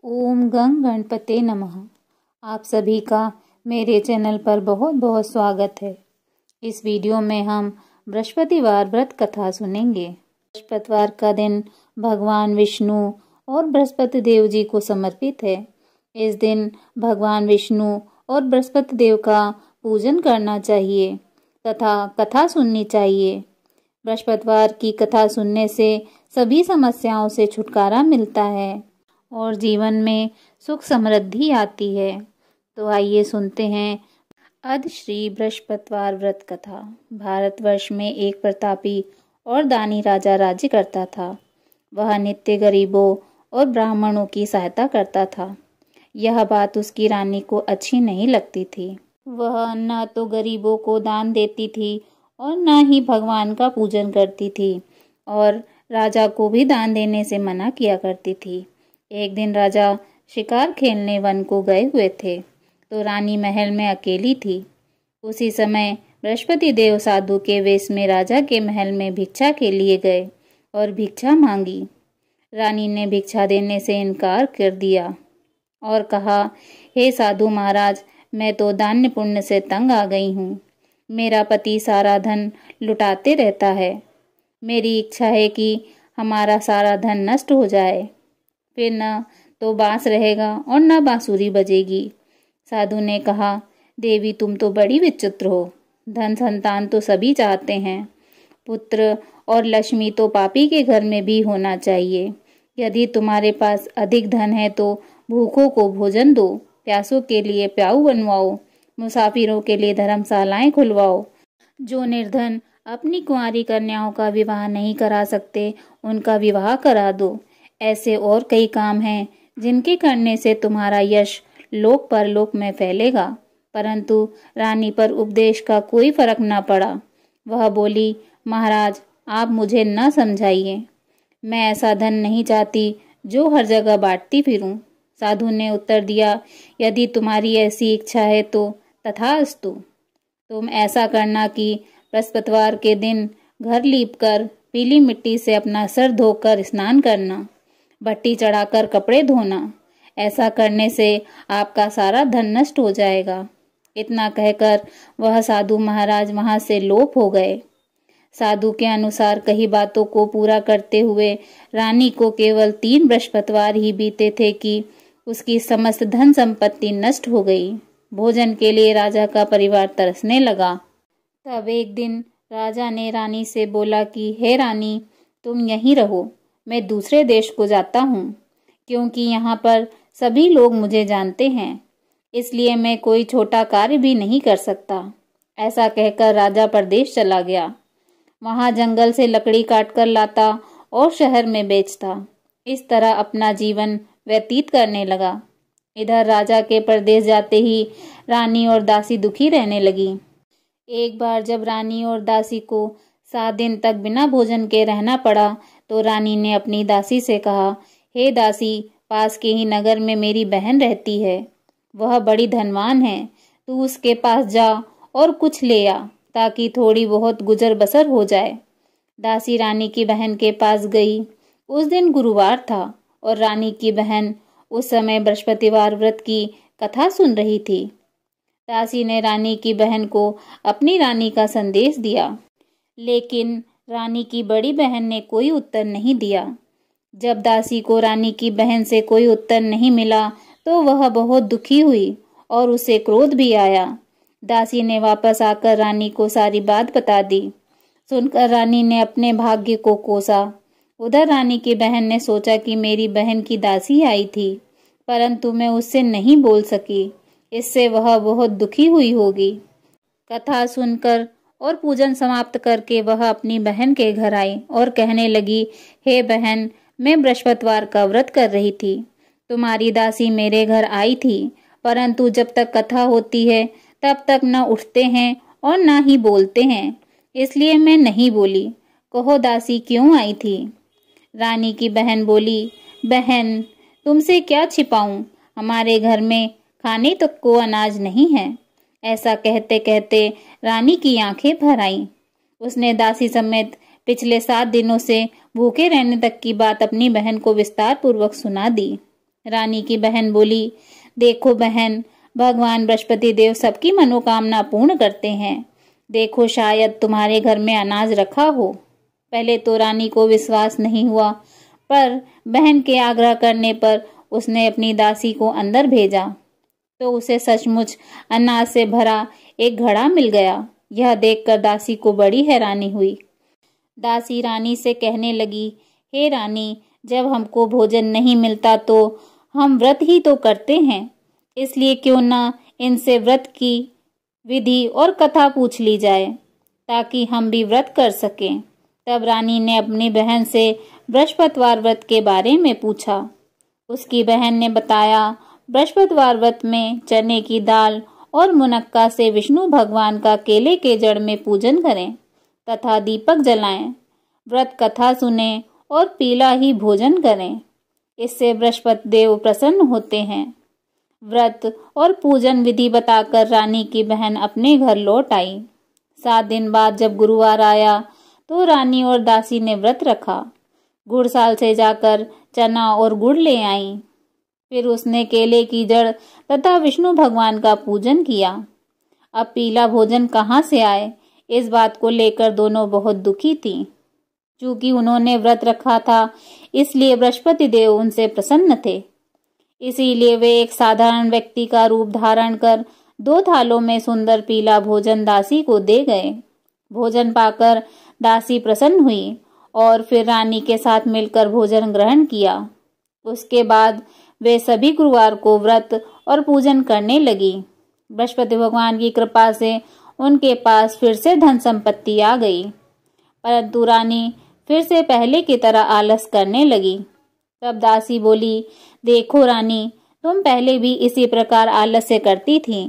ओम गं गणपते नमः। आप सभी का मेरे चैनल पर बहुत बहुत स्वागत है। इस वीडियो में हम बृहस्पतिवार व्रत कथा सुनेंगे। बृहस्पतिवार का दिन भगवान विष्णु और बृहस्पति देव जी को समर्पित है। इस दिन भगवान विष्णु और बृहस्पति देव का पूजन करना चाहिए तथा कथा सुननी चाहिए। बृहस्पतिवार की कथा सुनने से सभी समस्याओं से छुटकारा मिलता है और जीवन में सुख समृद्धि आती है। तो आइए सुनते हैं अद श्री बृहस्पतिवार व्रत कथा। भारतवर्ष में एक प्रतापी और दानी राजा राज्य करता था। वह नित्य गरीबों और ब्राह्मणों की सहायता करता था। यह बात उसकी रानी को अच्छी नहीं लगती थी। वह न तो गरीबों को दान देती थी और न ही भगवान का पूजन करती थी और राजा को भी दान देने से मना किया करती थी। एक दिन राजा शिकार खेलने वन को गए हुए थे तो रानी महल में अकेली थी। उसी समय बृहस्पति देव साधु के वेश में राजा के महल में भिक्षा के लिए गए और भिक्षा मांगी। रानी ने भिक्षा देने से इनकार कर दिया और कहा, हे साधु महाराज, मैं तो दान्य पुण्य से तंग आ गई हूँ। मेरा पति सारा धन लुटाते रहता है। मेरी इच्छा है कि हमारा सारा धन नष्ट हो जाए, फिर न तो बांस रहेगा और न बांसुरी बजेगी। साधु ने कहा, देवी तुम तो बड़ी विचित्र हो। धन संतान तो सभी चाहते हैं। पुत्र और लक्ष्मी तो पापी के घर में भी होना चाहिए। यदि तुम्हारे पास अधिक धन है तो भूखों को भोजन दो, प्यासों के लिए प्याऊ बनवाओ, मुसाफिरों के लिए धर्मशालाएं खुलवाओ। जो निर्धन अपनी कुंवारी कन्याओं का विवाह नहीं करा सकते उनका विवाह करा दो। ऐसे और कई काम हैं जिनके करने से तुम्हारा यश लोक परलोक में फैलेगा। परंतु रानी पर उपदेश का कोई फर्क न पड़ा। वह बोली, महाराज आप मुझे न समझाइए। मैं ऐसा धन नहीं चाहती जो हर जगह बांटती फिरूं। साधु ने उत्तर दिया, यदि तुम्हारी ऐसी इच्छा है तो तथास्तु। तुम ऐसा करना कि बृहस्पतिवार के दिन घर लीपकर पीली मिट्टी से अपना सर धोकर स्नान करना, भट्टी चढ़ाकर कपड़े धोना। ऐसा करने से आपका सारा धन नष्ट हो जाएगा। इतना कहकर वह साधु महाराज वहां से लोप हो गए। साधु के अनुसार कई बातों को पूरा करते हुए रानी को केवल 3 बृहस्पतिवार ही बीते थे कि उसकी समस्त धन संपत्ति नष्ट हो गई। भोजन के लिए राजा का परिवार तरसने लगा। तब एक दिन राजा ने रानी से बोला कि हे रानी, तुम यहीं रहो, मैं दूसरे देश को जाता हूँ, क्योंकि यहाँ पर सभी लोग मुझे जानते हैं, इसलिए मैं कोई छोटा कार्य भी नहीं कर सकता। ऐसा कहकर राजा परदेश चला गया। वहाँ जंगल से लकड़ी काटकर लाता और शहर में बेचता। इस तरह अपना जीवन व्यतीत करने लगा। इधर राजा के परदेश जाते ही रानी और दासी दुखी रहने लगी। एक बार जब रानी और दासी को 7 दिन तक बिना भोजन के रहना पड़ा तो रानी ने अपनी दासी से कहा, हे दासी, पास के ही नगर में मेरी बहन रहती है। वह बड़ी धनवान है। तू उसके पास जा और कुछ ले आ ताकि थोड़ी बहुत गुजर बसर हो जाए। दासी रानी की बहन के पास गई। उस दिन गुरुवार था और रानी की बहन उस समय बृहस्पतिवार व्रत की कथा सुन रही थी। दासी ने रानी की बहन को अपनी रानी का संदेश दिया, लेकिन रानी की बड़ी बहन ने कोई उत्तर नहीं दिया। जब दासी को रानी की बहन से कोई उत्तर नहीं मिला तो वह बहुत दुखी हुई और उसे क्रोध भी आया। दासी ने वापस आकर रानी को सारी बात बता दी। सुनकर रानी ने अपने भाग्य को कोसा। उधर रानी की बहन ने सोचा कि मेरी बहन की दासी आई थी, परंतु मैं उससे नहीं बोल सकी, इससे वह बहुत दुखी हुई होगी। कथा सुनकर और पूजन समाप्त करके वह अपनी बहन के घर आई और कहने लगी, हे बहन, मैं बृहस्पतिवार का व्रत कर रही थी। तुम्हारी दासी मेरे घर आई थी, परंतु जब तक कथा होती है तब तक न उठते हैं और न ही बोलते हैं, इसलिए मैं नहीं बोली। कहो दासी क्यों आई थी? रानी की बहन बोली, बहन तुमसे क्या छिपाऊं, हमारे घर में खाने तक को अनाज नहीं है। ऐसा कहते कहते रानी की आंखें भर आईं। उसने दासी समेत पिछले 7 दिनों से भूखे रहने तक की बात अपनी बहन को विस्तार पूर्वक सुना दी। रानी की बहन बोली, देखो बहन, भगवान बृहस्पति देव सबकी मनोकामना पूर्ण करते हैं। देखो शायद तुम्हारे घर में अनाज रखा हो। पहले तो रानी को विश्वास नहीं हुआ, पर बहन के आग्रह करने पर उसने अपनी दासी को अंदर भेजा तो उसे सचमुच अनाज से भरा एक घड़ा मिल गया। यह देखकर दासी को बड़ी हैरानी हुई। दासी रानी से कहने लगी, हे रानी, जब हमको भोजन नहीं मिलता तो हम व्रत ही तो करते हैं, इसलिए क्यों ना इनसे व्रत की विधि और कथा पूछ ली जाए ताकि हम भी व्रत कर सकें। तब रानी ने अपनी बहन से बृहस्पतिवार व्रत के बारे में पूछा। उसकी बहन ने बताया, बृहस्पतिवार व्रत में चने की दाल और मुनक्का से विष्णु भगवान का केले के जड़ में पूजन करें तथा दीपक जलाएं, व्रत कथा सुनें और पीला ही भोजन करें। इससे बृहस्पति देव प्रसन्न होते हैं। व्रत और पूजन विधि बताकर रानी की बहन अपने घर लौट आई। 7 दिन बाद जब गुरुवार आया तो रानी और दासी ने व्रत रखा। गुड़साल से जाकर चना और गुड़ ले आई। फिर उसने केले की जड़ तथा विष्णु भगवान का पूजन किया। अब पीला भोजन कहाँ से आए, इस बात को लेकर दोनों बहुत दुखी थीं। चूंकि उन्होंने व्रत रखा था, इसलिए बृहस्पति देव उनसे प्रसन्न थे। इसीलिए वे एक साधारण व्यक्ति का रूप धारण कर 2 थालों में सुंदर पीला भोजन दासी को दे गए। भोजन पाकर दासी प्रसन्न हुई और फिर रानी के साथ मिलकर भोजन ग्रहण किया। उसके बाद वे सभी गुरुवार को व्रत और पूजन करने लगी। बृहस्पति भगवान की कृपा से उनके पास फिर से धन संपत्ति आ गई, परंतु रानी फिर से पहले की तरह आलस करने लगी। तब दासी बोली, देखो रानी, तुम पहले भी इसी प्रकार आलस्य करती थी।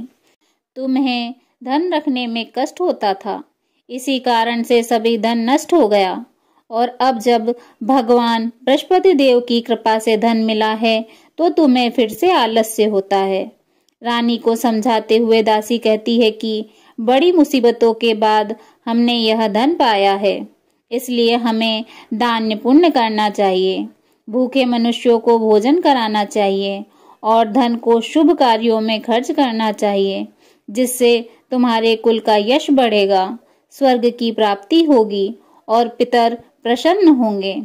तुम्हें धन रखने में कष्ट होता था, इसी कारण से सभी धन नष्ट हो गया, और अब जब भगवान बृहस्पति देव की कृपा से धन मिला है तो तुम्हें फिर से आलस्य होता है। रानी को समझाते हुए दासी कहती है कि बड़ी मुसीबतों के बाद हमने यह धन पाया है, इसलिए हमें दान पुण्य करना चाहिए, भूखे मनुष्यों को भोजन कराना चाहिए और धन को शुभ कार्यों में खर्च करना चाहिए, जिससे तुम्हारे कुल का यश बढ़ेगा, स्वर्ग की प्राप्ति होगी और पितर प्रसन्न होंगे।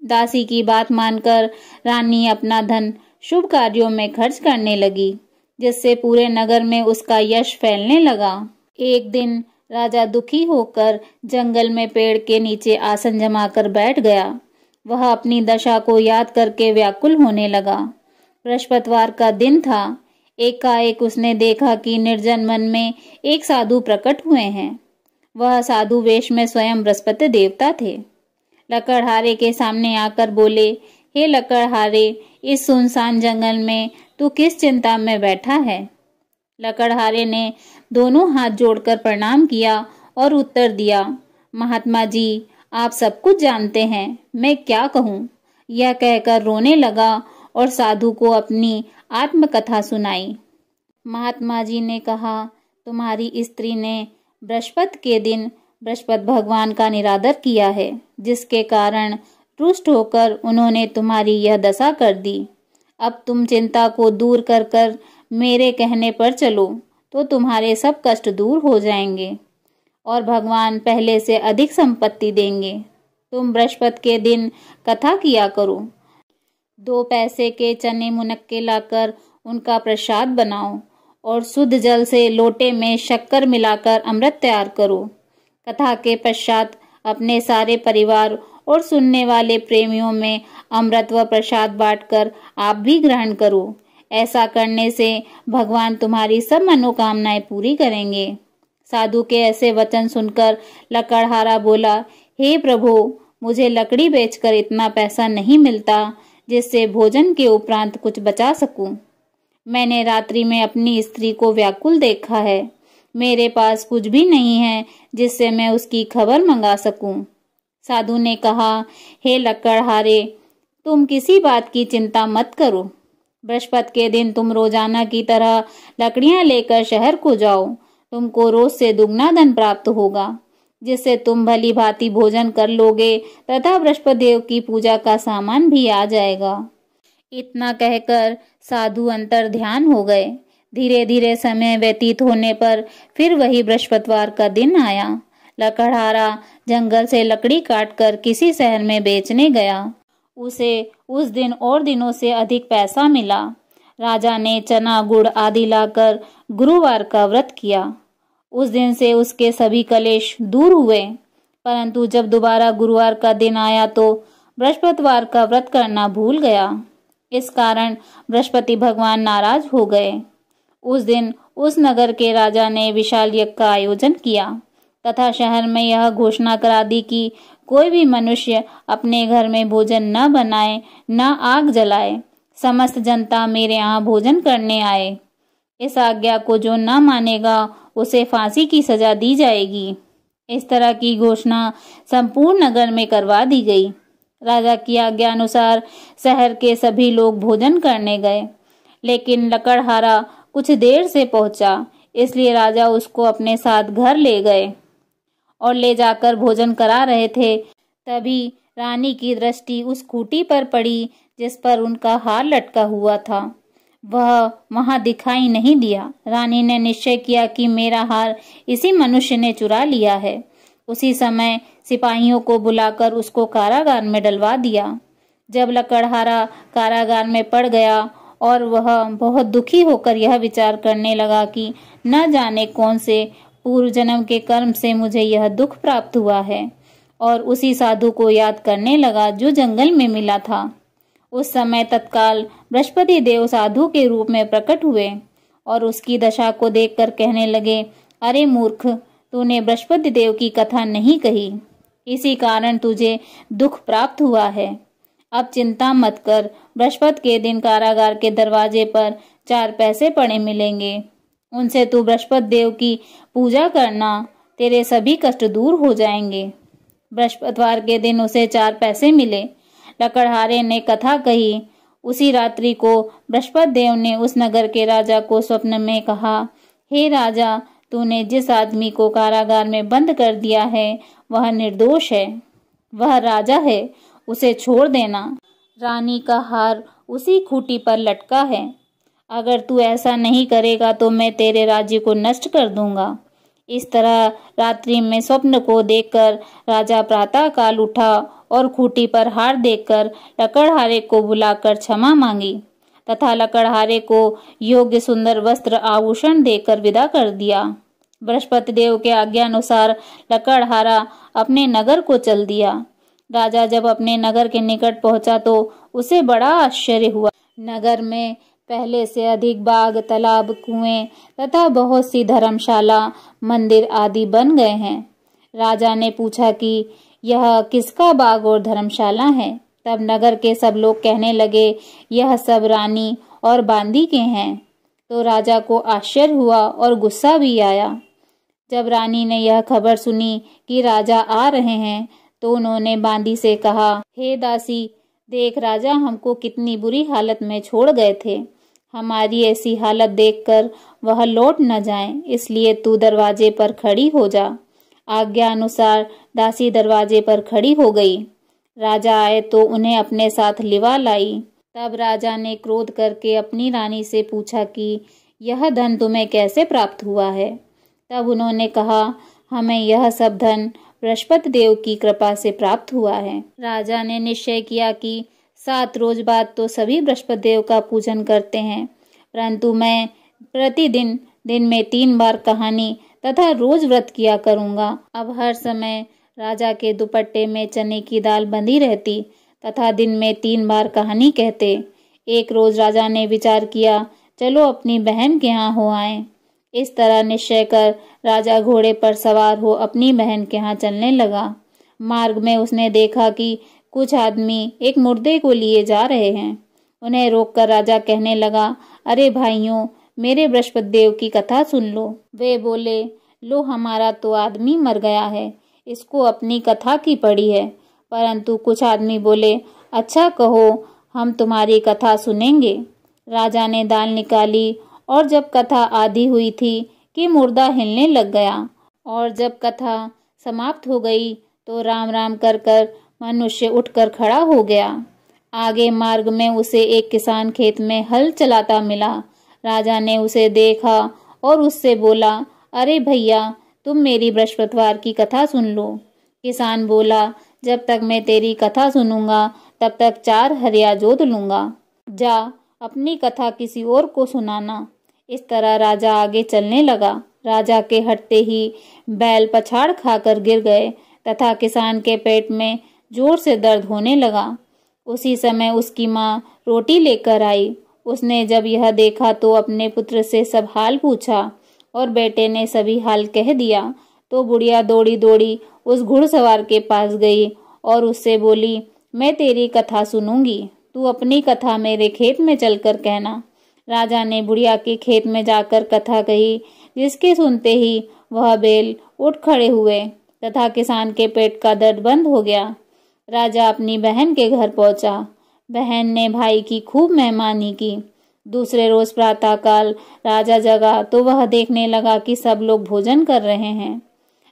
दासी की बात मानकर रानी अपना धन शुभ कार्यों में खर्च करने लगी, जिससे पूरे नगर में उसका यश फैलने लगा। एक दिन राजा दुखी होकर जंगल में पेड़ के नीचे आसन जमाकर बैठ गया। वह अपनी दशा को याद करके व्याकुल होने लगा। बृहस्पतिवार का दिन था। एकाएक उसने देखा कि निर्जन वन में एक साधु प्रकट हुए हैं। वह साधु वेश में स्वयं बृहस्पति देवता थे। लकड़हारे के सामने आकर बोले, हे लकड़हारे, इस सुनसान जंगल में तू किस चिंता में बैठा है? लकड़हारे ने दोनों हाथ जोड़कर प्रणाम किया और उत्तर दिया, महात्मा जी, आप सब कुछ जानते हैं, मैं क्या कहूँ। यह कहकर रोने लगा और साधु को अपनी आत्मकथा सुनाई। महात्मा जी ने कहा, तुम्हारी स्त्री ने बृहस्पति के दिन बृहस्पति भगवान का निरादर किया है, जिसके कारण रुष्ट होकर उन्होंने तुम्हारी यह दशा कर दी। अब तुम चिंता को दूर कर कर मेरे कहने पर चलो तो तुम्हारे सब कष्ट दूर हो जाएंगे और भगवान पहले से अधिक संपत्ति देंगे। तुम बृहस्पति के दिन कथा किया करो। 2 पैसे के चने मुनक्के लाकर उनका प्रसाद बनाओ और शुद्ध जल से लोटे में शक्कर मिलाकर अमृत तैयार करो। कथा के पश्चात अपने सारे परिवार और सुनने वाले प्रेमियों में अमृत व प्रसाद बांटकर आप भी ग्रहण करो। ऐसा करने से भगवान तुम्हारी सब मनोकामनाएं पूरी करेंगे। साधु के ऐसे वचन सुनकर लकड़हारा बोला, हे प्रभु, मुझे लकड़ी बेचकर इतना पैसा नहीं मिलता जिससे भोजन के उपरांत कुछ बचा सकूं। मैंने रात्रि में अपनी स्त्री को व्याकुल देखा है। मेरे पास कुछ भी नहीं है जिससे मैं उसकी खबर मंगा सकूं। साधु ने कहा, हे लकड़हारे, तुम किसी बात की चिंता मत करो। बृहस्पति के दिन तुम रोजाना की तरह लकड़ियां लेकर शहर को जाओ। तुमको रोज से दुगना धन प्राप्त होगा, जिससे तुम भली भांति भोजन कर लोगे तथा बृहस्पति देव की पूजा का सामान भी आ जाएगा। इतना कहकर साधु अंतर ध्यान हो गए। धीरे धीरे समय व्यतीत होने पर फिर वही बृहस्पतिवार का दिन आया। लकड़हारा जंगल से लकड़ी काटकर किसी शहर में बेचने गया। उसे उस दिन और दिनों से अधिक पैसा मिला। राजा ने चना गुड़ आदि लाकर गुरुवार का व्रत किया। उस दिन से उसके सभी कलेश दूर हुए। परंतु जब दोबारा गुरुवार का दिन आया तो बृहस्पतिवार का व्रत करना भूल गया। इस कारण बृहस्पति भगवान नाराज हो गए। उस दिन उस नगर के राजा ने विशाल यज्ञ का आयोजन किया तथा शहर में यह घोषणा करा दी कि कोई भी मनुष्य अपने घर में भोजन न बनाए, न आग जलाए। समस्त जनता मेरे यहाँ भोजन करने आए। इस आज्ञा को जो न मानेगा उसे फांसी की सजा दी जाएगी। इस तरह की घोषणा संपूर्ण नगर में करवा दी गई। राजा की आज्ञा अनुसार शहर के सभी लोग भोजन करने गए, लेकिन लकड़हारा कुछ देर से पहुंचा, इसलिए राजा उसको अपने साथ घर ले गए और ले जाकर भोजन करा रहे थे। तभी रानी की दृष्टि उस खूंटी पर पड़ी जिस पर उनका हार लटका हुआ था। वह वहां दिखाई नहीं दिया। रानी ने निश्चय किया कि मेरा हार इसी मनुष्य ने चुरा लिया है। उसी समय सिपाहियों को बुलाकर उसको कारागार में डलवा दिया। जब लकड़हारा कारागार में पड़ गया और वह बहुत दुखी होकर यह विचार करने लगा कि न जाने कौन से पूर्व जन्म के कर्म से मुझे यह दुख प्राप्त हुआ है, और उसी साधु को याद करने लगा जो जंगल में मिला था। उस समय तत्काल बृहस्पति देव साधु के रूप में प्रकट हुए और उसकी दशा को देखकर कहने लगे, अरे मूर्ख, तूने बृहस्पति देव की कथा नहीं कही, इसी कारण तुझे दुख प्राप्त हुआ है। अब चिंता मत कर, बृहस्पति के दिन कारागार के दरवाजे पर 4 पैसे पड़े मिलेंगे। उनसे तू बृहस्पति देव की पूजा करना, तेरे सभी कष्ट दूर हो जाएंगे। बृहस्पतिवार के दिन उसे 4 पैसे मिले। लकड़हारे ने कथा कही। उसी रात्रि को बृहस्पति देव ने उस नगर के राजा को स्वप्न में कहा, हे राजा, तूने जिस आदमी को कारागार में बंद कर दिया है वह निर्दोष है, वह राजा है, उसे छोड़ देना। रानी का हार उसी खूंटी पर लटका है। अगर तू ऐसा नहीं करेगा तो मैं तेरे राज्य को नष्ट कर दूंगा। इस तरह रात्रि में स्वप्न को देखकर राजा प्रातः काल उठा और खूंटी पर हार देखकर लकड़हारे को बुलाकर क्षमा मांगी तथा लकड़हारे को योग्य सुंदर वस्त्र आभूषण देकर विदा कर दिया। बृहस्पति देव के आज्ञा अनुसार लकड़हारा अपने नगर को चल दिया। राजा जब अपने नगर के निकट पहुंचा तो उसे बड़ा आश्चर्य हुआ। नगर में पहले से अधिक बाग, तालाब, कुएं तथा बहुत सी धर्मशाला, मंदिर आदि बन गए हैं। राजा ने पूछा कि यह किसका बाग और धर्मशाला है? तब नगर के सब लोग कहने लगे, यह सब रानी और बांदी के हैं। तो राजा को आश्चर्य हुआ और गुस्सा भी आया। जब रानी ने यह खबर सुनी कि राजा आ रहे हैं तो उन्होंने बांदी से कहा, हे दासी, देख राजा हमको कितनी बुरी हालत में छोड़ गए थे। हमारी ऐसी हालत देखकर वह लौट न जाएं, इसलिए तू दरवाजे पर खड़ी हो जा। आज्ञा अनुसार दासी दरवाजे पर खड़ी हो गई। राजा आए तो उन्हें अपने साथ लिवा लाई। तब राजा ने क्रोध करके अपनी रानी से पूछा कि यह धन तुम्हें कैसे प्राप्त हुआ है? तब उन्होंने कहा, हमें यह सब धन बृहस्पति देव की कृपा से प्राप्त हुआ है। राजा ने निश्चय किया कि 7 रोज बाद तो सभी बृहस्पति देव का पूजन करते हैं, परंतु मैं प्रतिदिन दिन में 3 बार कहानी तथा रोज व्रत किया करूंगा। अब हर समय राजा के दुपट्टे में चने की दाल बंधी रहती तथा दिन में 3 बार कहानी कहते। एक रोज राजा ने विचार किया, चलो अपनी बहन के यहाँ हो आए। इस तरह निश्चय कर राजा घोड़े पर सवार हो अपनी बहन के यहाँ चलने लगा। मार्ग में उसने देखा कि कुछ आदमी एक मुर्दे को लिए जा रहे हैं। उन्हें रोककर राजा कहने लगा, अरे भाइयों, मेरे बृहस्पति देव की कथा सुन लो। वे बोले, लो हमारा तो आदमी मर गया है, इसको अपनी कथा की पड़ी है। परंतु कुछ आदमी बोले, अच्छा कहो, हम तुम्हारी कथा सुनेंगे। राजा ने दाल निकाली और जब कथा आधी हुई थी कि मुर्दा हिलने लग गया, और जब कथा समाप्त हो गई तो राम राम कर कर मनुष्य उठकर खड़ा हो गया। आगे मार्ग में उसे एक किसान खेत में हल चलाता मिला। राजा ने उसे देखा और उससे बोला, अरे भैया, तुम मेरी बृहस्पतिवार की कथा सुन लो। किसान बोला, जब तक मैं तेरी कथा सुनूंगा तब तक 4 हरिया जोत लूंगा। जा अपनी कथा किसी और को सुनाना। इस तरह राजा आगे चलने लगा। राजा के हटते ही बैल पछाड़ खाकर गिर गए तथा किसान के पेट में जोर से दर्द होने लगा। उसी समय उसकी माँ रोटी लेकर आई। उसने जब यह देखा तो अपने पुत्र से सब हाल पूछा और बेटे ने सभी हाल कह दिया। तो बुढ़िया दौड़ी दौड़ी उस घुड़सवार के पास गई और उससे बोली, मैं तेरी कथा सुनूंगी, तू अपनी कथा मेरे खेत में चलकर कहना। राजा ने बुढ़िया के खेत में जाकर कथा कही, जिसके सुनते ही वह बैल उठ खड़े हुए तथा किसान के पेट का दर्द बंद हो गया। राजा अपनी बहन के घर पहुंचा। बहन ने भाई की खूब मेहमानी की। दूसरे रोज प्रातःकाल राजा जगा तो वह देखने लगा कि सब लोग भोजन कर रहे हैं।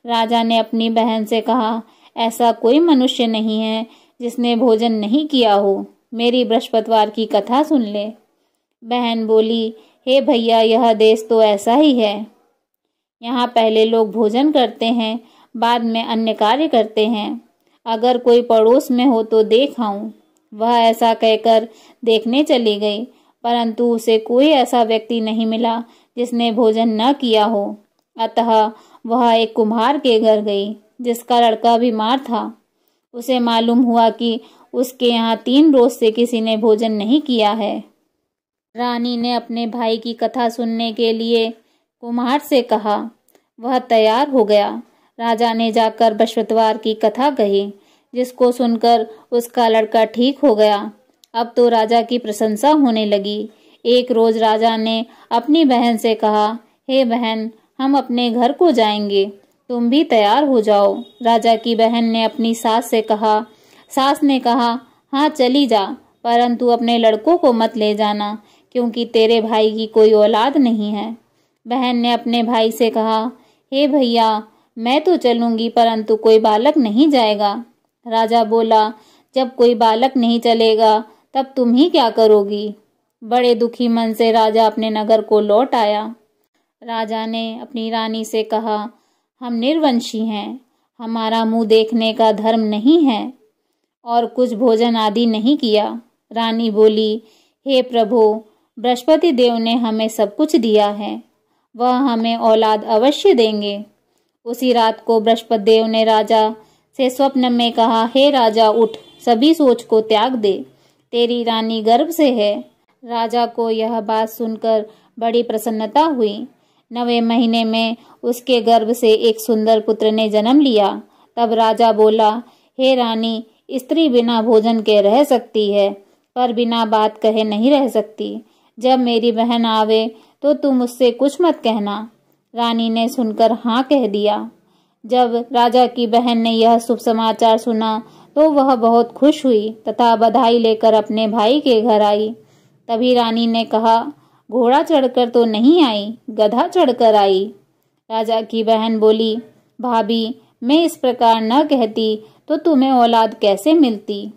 राजा ने अपनी बहन से कहा, ऐसा कोई मनुष्य नहीं है जिसने भोजन नहीं किया हो, मेरी बृहस्पतिवार की कथा सुन ले। बहन बोली, हे भैया, यह देश तो ऐसा ही है। यहाँ पहले लोग भोजन करते हैं, बाद में अन्य कार्य करते हैं। अगर कोई पड़ोस में हो तो देख आऊं। वह ऐसा कहकर देखने चली गई, परंतु उसे कोई ऐसा व्यक्ति नहीं मिला जिसने भोजन न किया हो। अतः वह एक कुम्हार के घर गई, जिसका लड़का बीमार था। उसे मालूम हुआ कि उसके यहाँ 3 रोज से किसी ने भोजन नहीं किया है। रानी ने अपने भाई की कथा सुनने के लिए कुम्हार से कहा। वह तैयार हो गया। राजा ने जाकर बृहस्पतिवार की कथा कही, जिसको सुनकर उसका लड़का ठीक हो गया। अब तो राजा की प्रशंसा होने लगी। एक रोज राजा ने अपनी बहन से कहा, हे बहन, हम अपने घर को जाएंगे, तुम भी तैयार हो जाओ। राजा की बहन ने अपनी सास से कहा। सास ने कहा, हाँ चली जा, परंतु अपने लड़कों को मत ले जाना, क्योंकि तेरे भाई की कोई औलाद नहीं है। बहन ने अपने भाई से कहा, हे भैया, मैं तो चलूंगी, परंतु कोई बालक नहीं जाएगा। राजा बोला, जब कोई बालक नहीं चलेगा तब तुम ही क्या करोगी। बड़े दुखी मन से राजा अपने नगर को लौट आया। राजा ने अपनी रानी से कहा, हम निर्वंशी हैं, हमारा मुंह देखने का धर्म नहीं है और कुछ भोजन आदि नहीं किया। रानी बोली, हे प्रभु, बृहस्पति देव ने हमें सब कुछ दिया है, वह हमें औलाद अवश्य देंगे। उसी रात को बृहस्पति देव ने राजा से स्वप्न में कहा, हे राजा, उठ, सभी सोच को त्याग दे, तेरी रानी गर्भ से है। राजा को यह बात सुनकर बड़ी प्रसन्नता हुई। 9वें महीने में उसके गर्भ से एक सुंदर पुत्र ने जन्म लिया। तब राजा बोला, हे रानी, स्त्री बिना भोजन के रह सकती है, पर बिना बात कहे नहीं रह सकती। जब मेरी बहन आवे तो तुम उससे कुछ मत कहना। रानी ने सुनकर हाँ कह दिया। जब राजा की बहन ने यह शुभ समाचार सुना तो वह बहुत खुश हुई तथा बधाई लेकर अपने भाई के घर आई। तभी रानी ने कहा, घोड़ा चढ़कर तो नहीं आई, गधा चढ़कर आई। राजा की बहन बोली, भाभी, मैं इस प्रकार न कहती तो तुम्हें औलाद कैसे मिलती।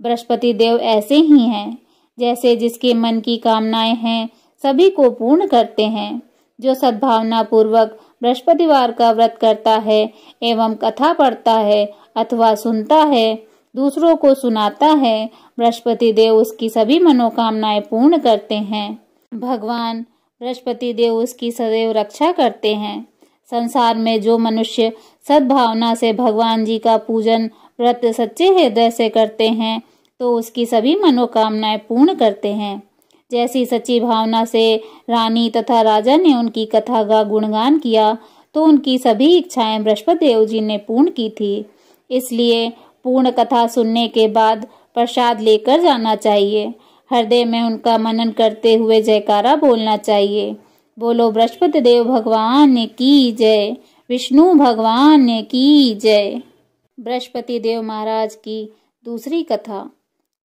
बृहस्पति देव ऐसे ही हैं, जैसे जिसके मन की कामनाएं हैं सभी को पूर्ण करते हैं। जो सद्भावना पूर्वक बृहस्पतिवार का व्रत करता है एवं कथा पढ़ता है अथवा सुनता है, दूसरों को सुनाता है, बृहस्पति देव उसकी सभी मनोकामनाएं पूर्ण करते हैं। भगवान बृहस्पति देव उसकी सदैव रक्षा करते हैं। संसार में जो मनुष्य सद्भावना से भगवान जी का पूजन व्रत सच्चे हृदय से करते हैं तो उसकी सभी मनोकामनाएं पूर्ण करते हैं। जैसी सच्ची भावना से रानी तथा राजा ने उनकी कथा का गुणगान किया तो उनकी सभी इच्छाएं बृहस्पति देव जी ने पूर्ण की थी। इसलिए पूर्ण कथा सुनने के बाद प्रसाद लेकर जाना चाहिए। हृदय में उनका मनन करते हुए जयकारा बोलना चाहिए। बोलो बृहस्पति देव भगवान की जय, विष्णु भगवान की जय। बृहस्पति देव महाराज की दूसरी कथा।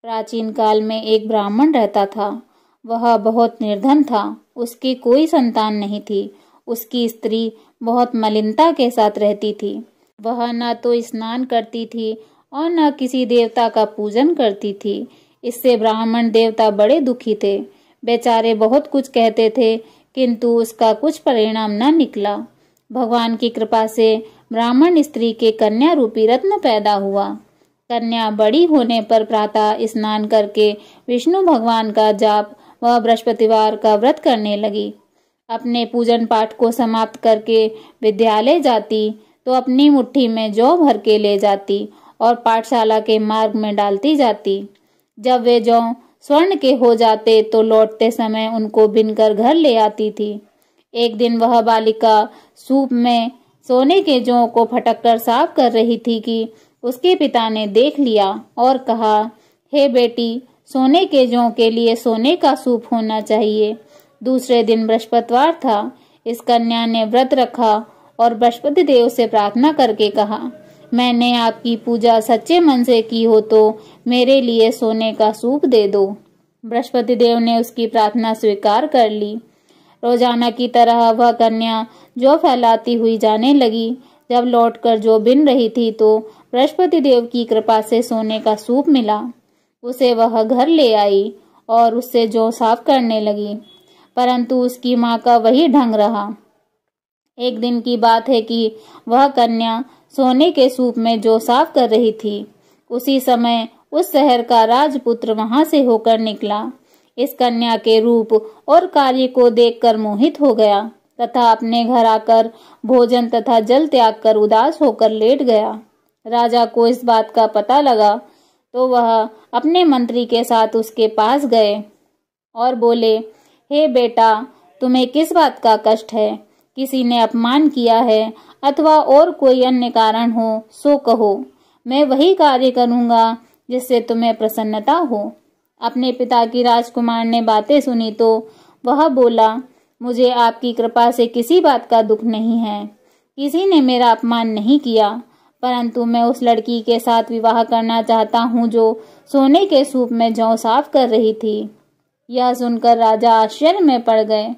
प्राचीन काल में एक ब्राह्मण रहता था। वह बहुत निर्धन था। उसकी कोई संतान नहीं थी। उसकी स्त्री बहुत मलिनता के साथ रहती थी। वह न तो स्नान करती थी और न किसी देवता का पूजन करती थी। इससे ब्राह्मण देवता बड़े दुखी थे। बेचारे बहुत कुछ कहते थे, किंतु उसका कुछ परिणाम न निकला। भगवान की कृपा से ब्राह्मण स्त्री के कन्या रूपी रत्न पैदा हुआ। कन्या बड़ी होने पर प्रातः स्नान करके विष्णु भगवान का जाप व बृहस्पतिवार का व्रत करने लगी। अपने पूजन पाठ को समाप्त करके विद्यालय जाती तो अपनी मुट्ठी में जौ भर के ले जाती और पाठशाला के मार्ग में डालती जाती। जब वे जौ स्वर्ण के हो जाते तो लौटते समय उनको बिनकर घर ले आती थी। एक दिन वह बालिका सूप में सोने के जौ को फटककर साफ कर रही थी कि उसके पिता ने देख लिया और कहा, हे बेटी, सोने के जौ के लिए सोने का सूप होना चाहिए। दूसरे दिन बृहस्पतिवार था। इस कन्या ने व्रत रखा और बृहस्पति देव से प्रार्थना करके कहा, मैंने आपकी पूजा सच्चे मन से की हो तो मेरे लिए सोने का सूप दे दो। बृहस्पति देव ने उसकी प्रार्थना स्वीकार कर ली। रोजाना की तरह वह कन्या जौ फैलाती हुई जाने लगी। जब लौटकर जौ बिन रही थी तो बृहस्पति देव की कृपा से सोने का सूप मिला। उसे वह घर ले आई और उससे जौ साफ करने लगी, परंतु उसकी माँ का वही ढंग रहा। एक दिन की बात है कि वह कन्या सोने के सूप में जौ साफ कर रही थी। उसी समय उस शहर का राजपुत्र वहां से होकर निकला। इस कन्या के रूप और कार्य को देखकर मोहित हो गया तथा अपने घर आकर भोजन तथा जल त्याग कर उदास होकर लेट गया। राजा को इस बात का पता लगा तो वह अपने मंत्री के साथ उसके पास गए और बोले, हे बेटा, तुम्हें किस बात का कष्ट है? किसी ने अपमान किया है अथवा और कोई अन्य कारण हो सो कहो, मैं वही कार्य करूंगा जिससे तुम्हें प्रसन्नता हो। अपने पिता की राजकुमार ने बातें सुनी तो वह बोला, मुझे आपकी कृपा से किसी बात का दुख नहीं है। किसी ने मेरा अपमान नहीं किया, परंतु मैं उस लड़की के साथ विवाह करना चाहता हूँ जो सोने के सूप में जौ साफ कर रही थी। यह सुनकर राजा आश्चर्य में पड़ गए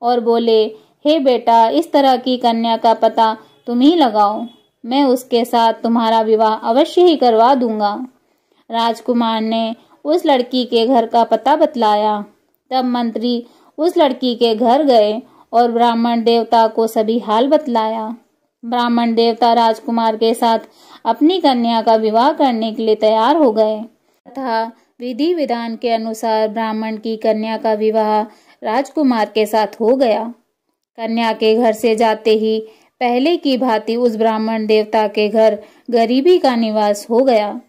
और बोले, हे बेटा, इस तरह की कन्या का पता तुम ही लगाओ, मैं उसके साथ तुम्हारा विवाह अवश्य ही करवा दूंगा। राजकुमार ने उस लड़की के घर का पता बतलाया। तब मंत्री उस लड़की के घर गए और ब्राह्मण देवता को सभी हाल बतलाया। ब्राह्मण देवता राजकुमार के साथ अपनी कन्या का विवाह करने के लिए तैयार हो गए तथा विधि विधान के अनुसार ब्राह्मण की कन्या का विवाह राजकुमार के साथ हो गया। कन्या के घर से जाते ही पहले की भांति उस ब्राह्मण देवता के घर गरीबी का निवास हो गया।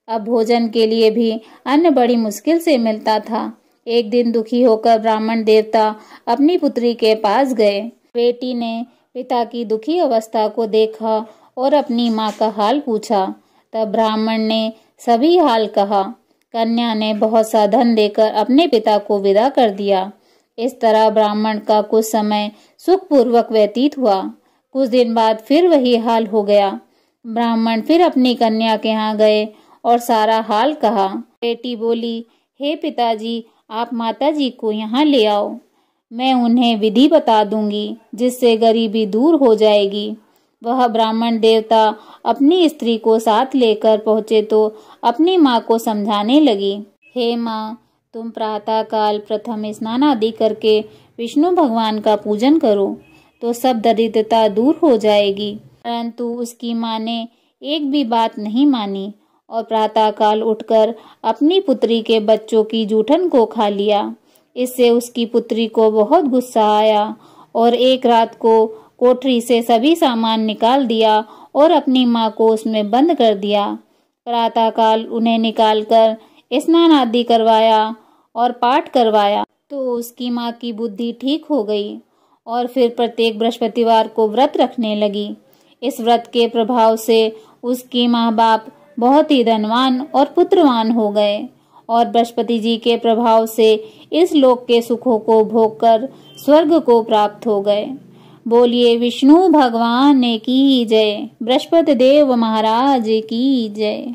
अब भोजन के लिए भी अन्न बड़ी मुश्किल से मिलता था। एक दिन दुखी होकर ब्राह्मण देवता अपनी पुत्री के पास गए। बेटी ने पिता की दुखी अवस्था को देखा और अपनी माँ का हाल पूछा। तब ब्राह्मण ने सभी हाल कहा। कन्या ने बहुत सा धन देकर अपने पिता को विदा कर दिया। इस तरह ब्राह्मण का कुछ समय सुखपूर्वक व्यतीत हुआ। कुछ दिन बाद फिर वही हाल हो गया। ब्राह्मण फिर अपनी कन्या के यहाँ गए और सारा हाल कहा। बेटी बोली, हे पिताजी, आप माताजी को यहाँ ले आओ, मैं उन्हें विधि बता दूंगी जिससे गरीबी दूर हो जाएगी। वह ब्राह्मण देवता अपनी स्त्री को साथ लेकर पहुँचे तो अपनी माँ को समझाने लगी, हे माँ, तुम प्रातः काल प्रथम स्नान आदि करके विष्णु भगवान का पूजन करो तो सब दरिद्रता दूर हो जाएगी। परंतु उसकी माँ ने एक भी बात नहीं मानी और प्रातः काल उठकर अपनी पुत्री के बच्चों की जूठन को खा लिया। इससे उसकी पुत्री को बहुत गुस्सा आया और एक रात को कोठरी से सभी सामान निकाल दिया और अपनी माँ को उसमें बंद कर दिया। प्रातः काल उन्हें निकालकर स्नान आदि करवाया और पाठ करवाया तो उसकी माँ की बुद्धि ठीक हो गई और फिर प्रत्येक बृहस्पतिवार को व्रत रखने लगी। इस व्रत के प्रभाव से उसकी माँ बाप बहुत ही धनवान और पुत्रवान हो गए और बृहस्पति जी के प्रभाव से इस लोक के सुखों को भोगकर स्वर्ग को प्राप्त हो गए। बोलिए विष्णु भगवान की जय, बृहस्पति देव महाराज की जय।